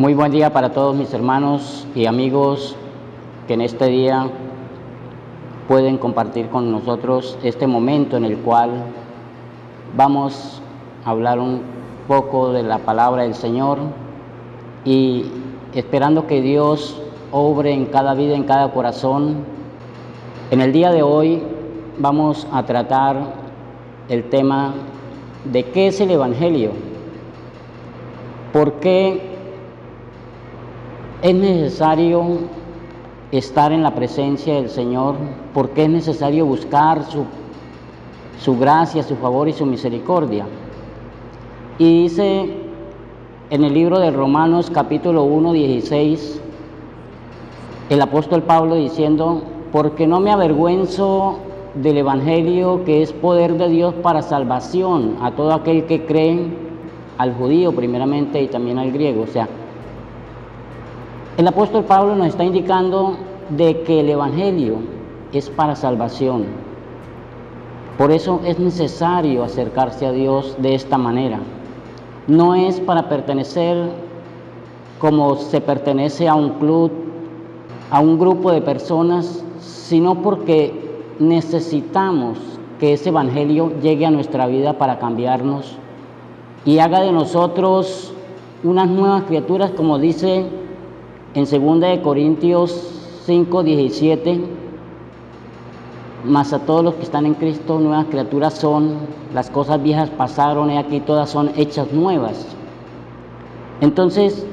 Muy buen día para todos mis hermanos y amigos que en este día pueden compartir con nosotros este momento en el cual vamos a hablar un poco de la palabra del Señor y esperando que Dios obre en cada vida, en cada corazón. En el día de hoy vamos a tratar el tema de qué es el Evangelio, por qué es necesario estar en la presencia del Señor, por qué es necesario buscar su gracia, su favor y su misericordia. Y dice en el libro de Romanos capítulo 1, 16, el apóstol Pablo diciendo: porque no me avergüenzo del Evangelio, que es poder de Dios para salvación a todo aquel que cree, al judío primeramente y también al griego. O sea, el apóstol Pablo nos está indicando de que el Evangelio es para salvación. Por eso es necesario acercarse a Dios de esta manera. No es para pertenecer como se pertenece a un club, a un grupo de personas, sino porque necesitamos que ese Evangelio llegue a nuestra vida para cambiarnos y haga de nosotros unas nuevas criaturas, como dice en 2 Corintios 5, 17, mas a todos los que están en Cristo nuevas criaturas son, las cosas viejas pasaron y aquí todas son hechas nuevas. Entonces,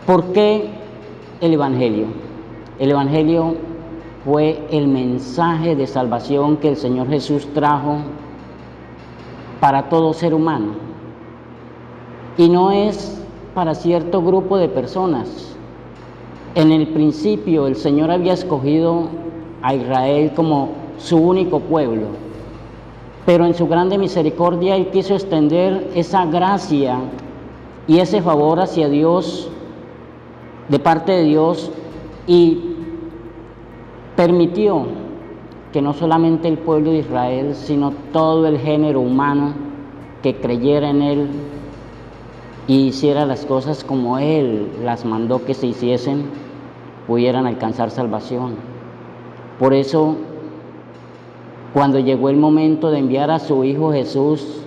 ¿por qué el Evangelio? El Evangelio fue el mensaje de salvación que el Señor Jesús trajo para todo ser humano. Y no es para cierto grupo de personas. En el principio el Señor había escogido a Israel como su único pueblo, pero en su grande misericordia Él quiso extender esa gracia y ese favor hacia Dios, de parte de Dios, y permitió que no solamente el pueblo de Israel, sino todo el género humano que creyera en Él y hiciera las cosas como Él las mandó que se hiciesen, pudieran alcanzar salvación. Por eso, cuando llegó el momento de enviar a su Hijo Jesús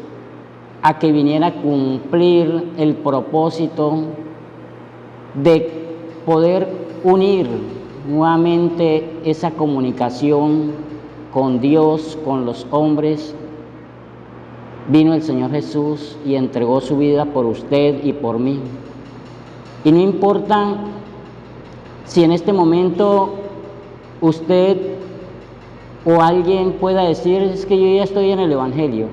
a que viniera a cumplir el propósito de poder unir nuevamente esa comunicación con Dios, con los hombres, vino el Señor Jesús y entregó su vida por usted y por mí. Y no importa si en este momento usted o alguien pueda decir: es que yo ya estoy en el Evangelio.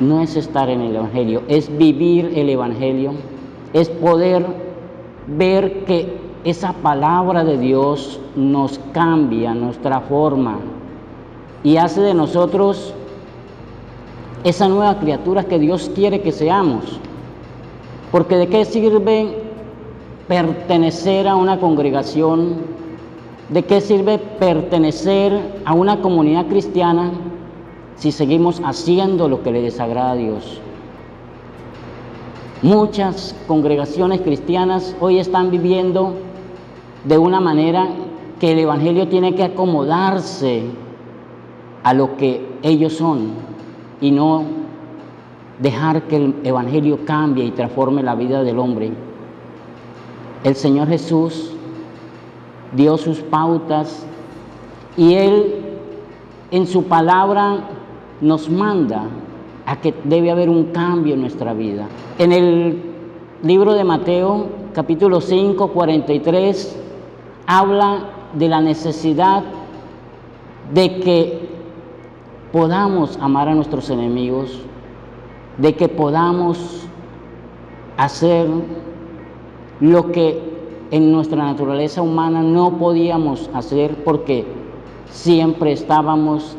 No es estar en el Evangelio, es vivir el Evangelio, es poder ver que esa palabra de Dios nos cambia, nos transforma y hace de nosotros esa nueva criatura que Dios quiere que seamos. Porque ¿de qué sirve pertenecer a una congregación? ¿De qué sirve pertenecer a una comunidad cristiana si seguimos haciendo lo que le desagrada a Dios? Muchas congregaciones cristianas hoy están viviendo de una manera que el Evangelio tiene que acomodarse a lo que ellos son y no dejar que el Evangelio cambie y transforme la vida del hombre. El Señor Jesús dio sus pautas y Él en su palabra nos manda a que debe haber un cambio en nuestra vida. En el libro de Mateo, capítulo 5, 43, habla de la necesidad de que podamos amar a nuestros enemigos, de que podamos hacer lo que en nuestra naturaleza humana no podíamos hacer, porque siempre estábamos,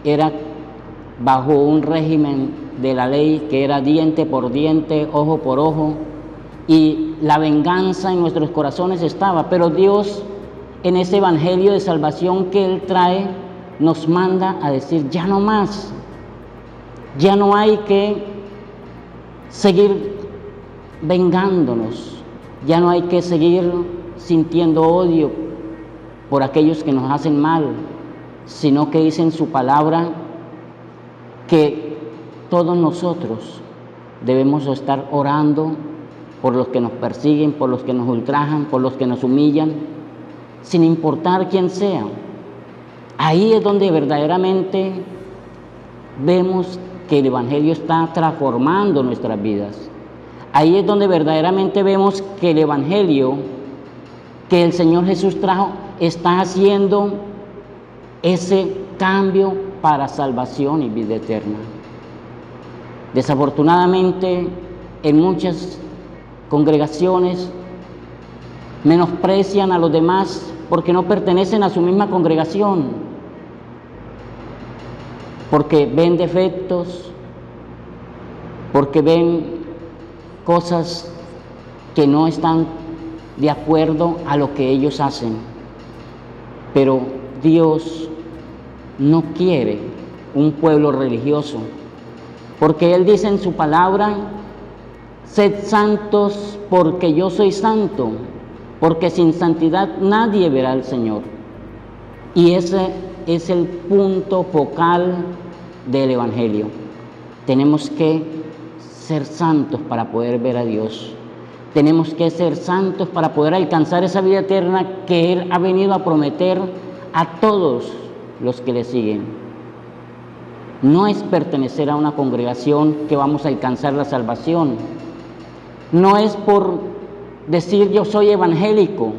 era bajo un régimen de la ley que era diente por diente, ojo por ojo, y la venganza en nuestros corazones estaba. Pero Dios, en ese Evangelio de salvación que Él trae, nos manda a decir: ya no más, ya no hay que seguir vengándonos. Ya no hay que seguir sintiendo odio por aquellos que nos hacen mal, sino que dice en su palabra que todos nosotros debemos estar orando por los que nos persiguen, por los que nos ultrajan, por los que nos humillan, sin importar quién sea. Ahí es donde verdaderamente vemos que el Evangelio está transformando nuestras vidas. Ahí es donde verdaderamente vemos que el Evangelio que el Señor Jesús trajo está haciendo ese cambio para salvación y vida eterna. Desafortunadamente, en muchas congregaciones menosprecian a los demás porque no pertenecen a su misma congregación, porque ven defectos, porque ven cosas que no están de acuerdo a lo que ellos hacen. Pero Dios no quiere un pueblo religioso, porque Él dice en su palabra: sed santos porque yo soy santo, porque sin santidad nadie verá al Señor. Y ese es el punto focal del Evangelio. Tenemos que ser santos para poder ver a Dios. Tenemos que ser santos para poder alcanzar esa vida eterna que Él ha venido a prometer a todos los que le siguen. No es pertenecer a una congregación que vamos a alcanzar la salvación. No es por decir yo soy evangélico.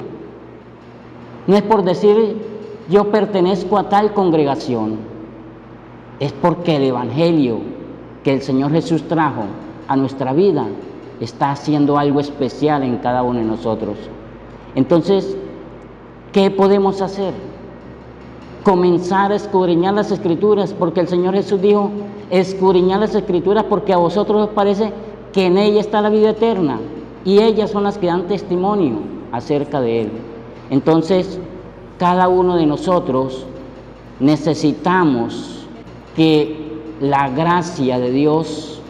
No es por decir yo pertenezco a tal congregación. Es porque el Evangelio que el Señor Jesús trajo a nuestra vida está haciendo algo especial en cada uno de nosotros. Entonces, ¿qué podemos hacer? Comenzar a escudriñar las Escrituras, porque el Señor Jesús dijo: escudriñar las Escrituras porque a vosotros os parece que en ella está la vida eterna, y ellas son las que dan testimonio acerca de Él. Entonces, cada uno de nosotros necesitamos que la gracia de Dios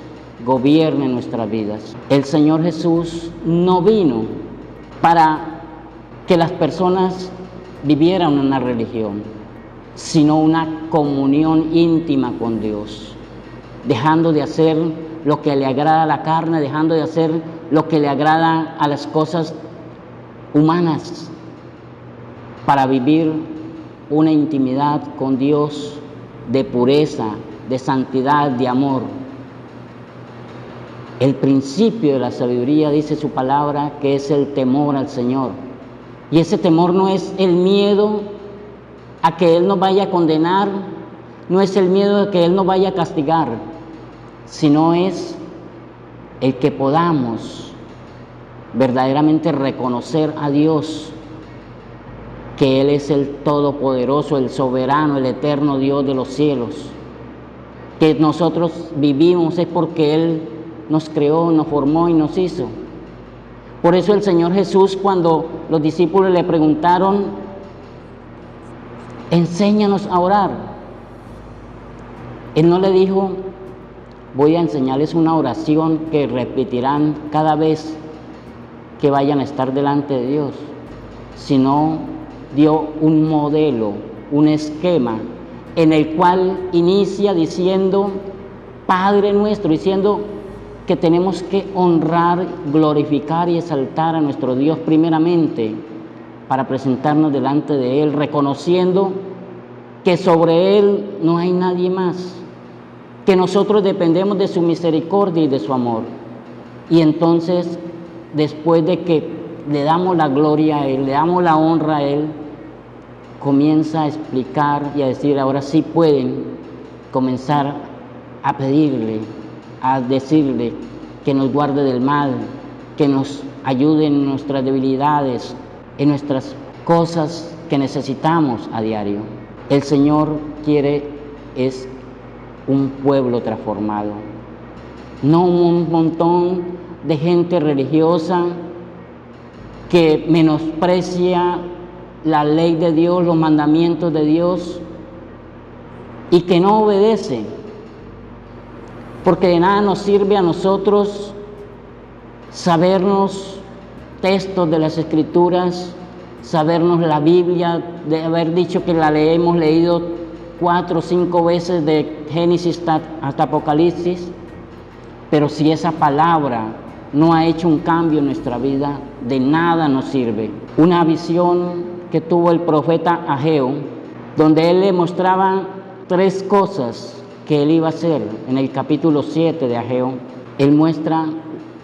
gobierne nuestras vidas. El Señor Jesús no vino para que las personas vivieran una religión, sino una comunión íntima con Dios, dejando de hacer lo que le agrada a la carne, dejando de hacer lo que le agrada a las cosas humanas, para vivir una intimidad con Dios de pureza, de santidad, de amor. El principio de la sabiduría, dice su palabra, que es el temor al Señor. Y ese temor no es el miedo a que Él nos vaya a condenar, no es el miedo de que Él nos vaya a castigar, sino es el que podamos verdaderamente reconocer a Dios, que Él es el Todopoderoso, el Soberano, el Eterno Dios de los cielos. Que nosotros vivimos es porque Él nos creó, nos formó y nos hizo. Por eso el Señor Jesús, cuando los discípulos le preguntaron: enséñanos a orar, Él no le dijo: voy a enseñarles una oración que repetirán cada vez que vayan a estar delante de Dios, sino dio un modelo, un esquema en el cual inicia diciendo: Padre nuestro, diciendo que tenemos que honrar, glorificar y exaltar a nuestro Dios primeramente para presentarnos delante de Él, reconociendo que sobre Él no hay nadie más, que nosotros dependemos de su misericordia y de su amor. Y entonces, después de que le damos la gloria a Él, le damos la honra a Él, comienza a explicar y a decir: ahora sí pueden comenzar a pedirle, a decirle que nos guarde del mal, que nos ayude en nuestras debilidades, en nuestras cosas que necesitamos a diario. El Señor quiere es un pueblo transformado, no un montón de gente religiosa que menosprecia la ley de Dios, los mandamientos de Dios, y que no obedece, porque de nada nos sirve a nosotros sabernos textos de las Escrituras, sabernos la Biblia, de haber dicho que la hemos leído 4 o 5 veces de Génesis hasta Apocalipsis, pero si esa palabra no ha hecho un cambio en nuestra vida, de nada nos sirve. Una visión que tuvo el profeta Ageo, donde él le mostraba 3 cosas que él iba a hacer. En el capítulo 7 de Ageo, él muestra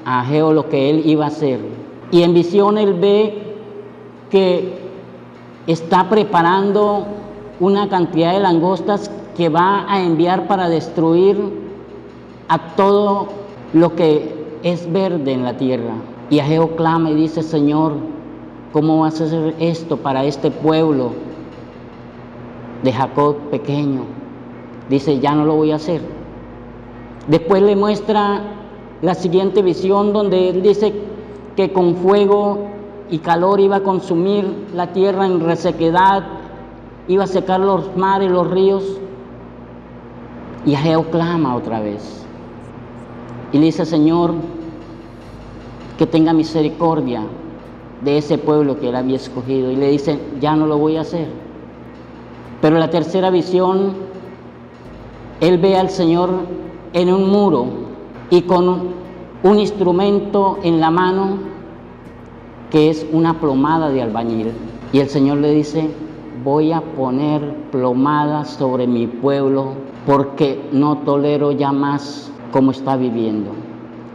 a Ageo lo que él iba a hacer. Y en visión él ve que está preparando una cantidad de langostas que va a enviar para destruir a todo lo que es verde en la tierra. Y Ageo clama y dice: Señor, ¿cómo vas a hacer esto para este pueblo de Jacob pequeño? Dice: ya no lo voy a hacer. Después le muestra la siguiente visión, donde él dice que con fuego y calor iba a consumir la tierra en resequedad, iba a secar los mares, los ríos. Y Ageo clama otra vez y le dice: Señor, que tenga misericordia de ese pueblo que él había escogido. Y le dice: ya no lo voy a hacer. Pero la tercera visión, él ve al Señor en un muro y con un instrumento en la mano que es una plomada de albañil. Y el Señor le dice: voy a poner plomada sobre mi pueblo porque no tolero ya más como está viviendo.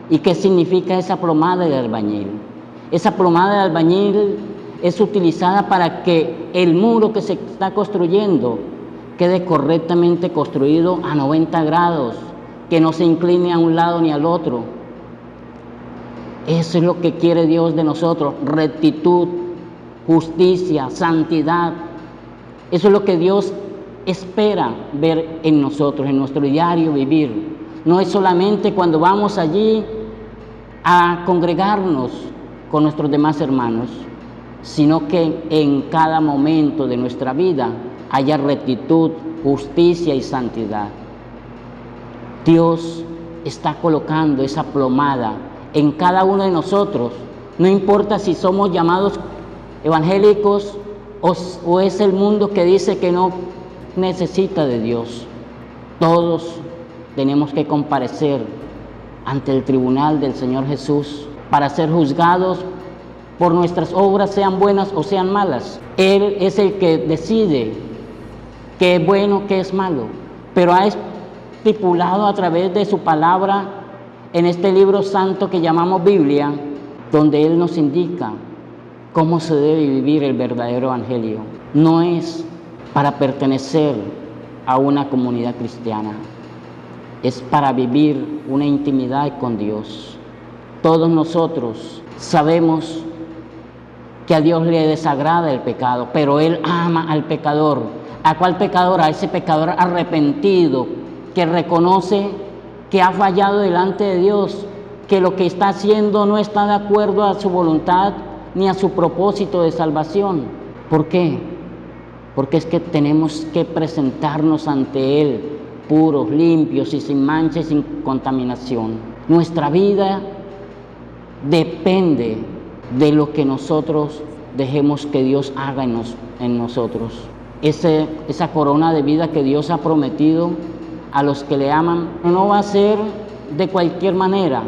¿Y qué significa esa plomada de albañil? Esa plomada de albañil es utilizada para que el muro que se está construyendo quede correctamente construido a 90 grados, que no se incline a un lado ni al otro. Eso es lo que quiere Dios de nosotros: rectitud, justicia, santidad. Eso es lo que Dios espera ver en nosotros, en nuestro diario vivir. No es solamente cuando vamos allí a congregarnos con nuestros demás hermanos, sino que en cada momento de nuestra vida haya rectitud, justicia y santidad. Dios está colocando esa plomada en cada uno de nosotros. No importa si somos llamados evangélicos o es el mundo que dice que no necesita de Dios. Todos tenemos que comparecer ante el tribunal del Señor Jesús para ser juzgados por nuestras obras, sean buenas o sean malas. Él es el que decide qué es bueno, qué es malo, pero ha estipulado a través de su palabra en este libro santo que llamamos Biblia, donde Él nos indica cómo se debe vivir el verdadero evangelio. No es para pertenecer a una comunidad cristiana, es para vivir una intimidad con Dios. Todos nosotros sabemos que a Dios le desagrada el pecado, pero Él ama al pecador. ¿A cuál pecador? A ese pecador arrepentido, que reconoce que ha fallado delante de Dios, que lo que está haciendo no está de acuerdo a su voluntad ni a su propósito de salvación. ¿Por qué? Porque es que tenemos que presentarnos ante Él puros, limpios y sin mancha y sin contaminación. Nuestra vida depende de lo que nosotros dejemos que Dios haga en nosotros. Esa corona de vida que Dios ha prometido a los que le aman no va a ser de cualquier manera,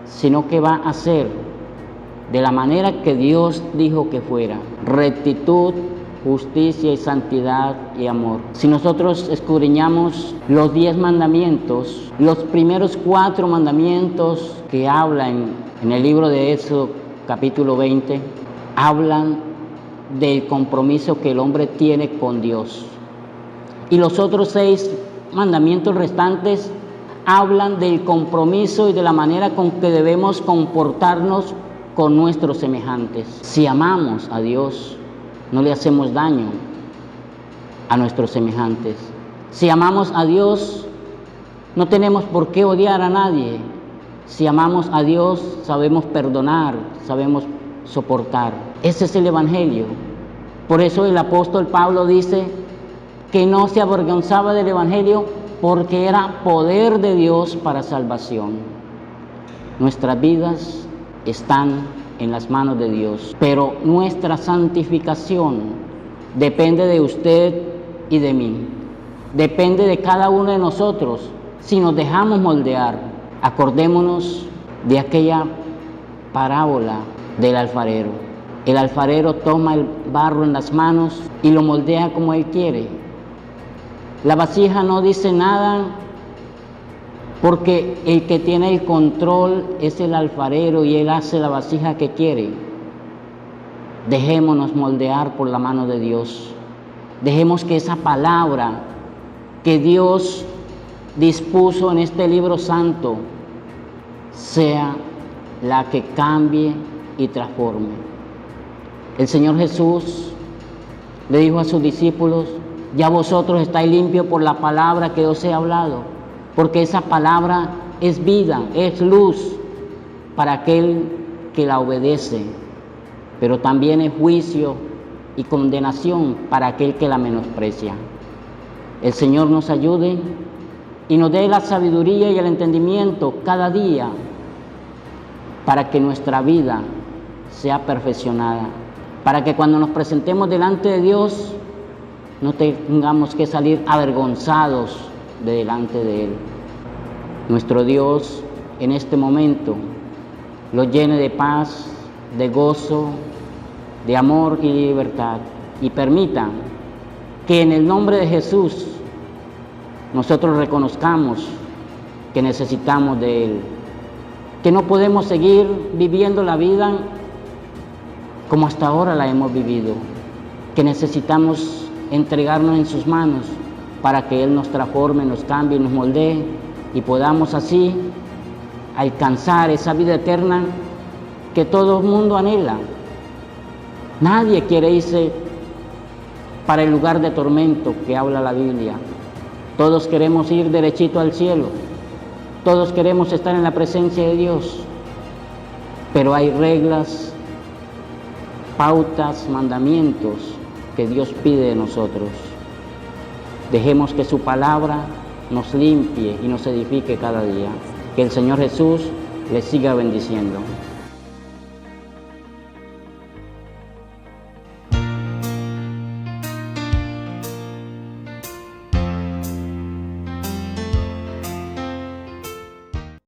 sino que va a ser de la manera que Dios dijo que fuera: rectitud, justicia y santidad y amor. Si nosotros escudriñamos los 10 mandamientos, los primeros 4 mandamientos que hablan en el libro de Éxodo capítulo 20, hablan del compromiso que el hombre tiene con Dios. Y los otros 6 mandamientos restantes hablan del compromiso y de la manera con que debemos comportarnos con nuestros semejantes. Si amamos a Dios, no le hacemos daño a nuestros semejantes. Si amamos a Dios, no tenemos por qué odiar a nadie. Si amamos a Dios, sabemos perdonar, sabemos soportar. Ese es el Evangelio. Por eso el apóstol Pablo dice que no se avergonzaba del Evangelio porque era poder de Dios para salvación. Nuestras vidas están en las manos de Dios, pero nuestra santificación depende de usted y de mí. Depende de cada uno de nosotros si nos dejamos moldear. Acordémonos de aquella parábola del alfarero. El alfarero toma el barro en las manos y lo moldea como él quiere. La vasija no dice nada porque el que tiene el control es el alfarero y él hace la vasija que quiere. Dejémonos moldear por la mano de Dios. Dejemos que esa palabra que Dios dispuso en este libro santo sea la que cambie y transforme. El Señor Jesús le dijo a sus discípulos: ya vosotros estáis limpios por la palabra que os he hablado, porque esa palabra es vida, es luz para aquel que la obedece, pero también es juicio y condenación para aquel que la menosprecia. El Señor nos ayude y nos dé la sabiduría y el entendimiento cada día para que nuestra vida sea perfeccionada, para que cuando nos presentemos delante de Dios no tengamos que salir avergonzados de delante de Él. Nuestro Dios en este momento lo llene de paz, de gozo, de amor y libertad, y permita que en el nombre de Jesús nosotros reconozcamos que necesitamos de Él, que no podemos seguir viviendo la vida como hasta ahora la hemos vivido, que necesitamos entregarnos en sus manos para que Él nos transforme, nos cambie, nos moldee y podamos así alcanzar esa vida eterna que todo el mundo anhela. Nadie quiere irse para el lugar de tormento que habla la Biblia. Todos queremos ir derechito al cielo. Todos queremos estar en la presencia de Dios. Pero hay reglas, pautas, mandamientos que Dios pide de nosotros. Dejemos que su palabra nos limpie y nos edifique cada día. Que el Señor Jesús les siga bendiciendo.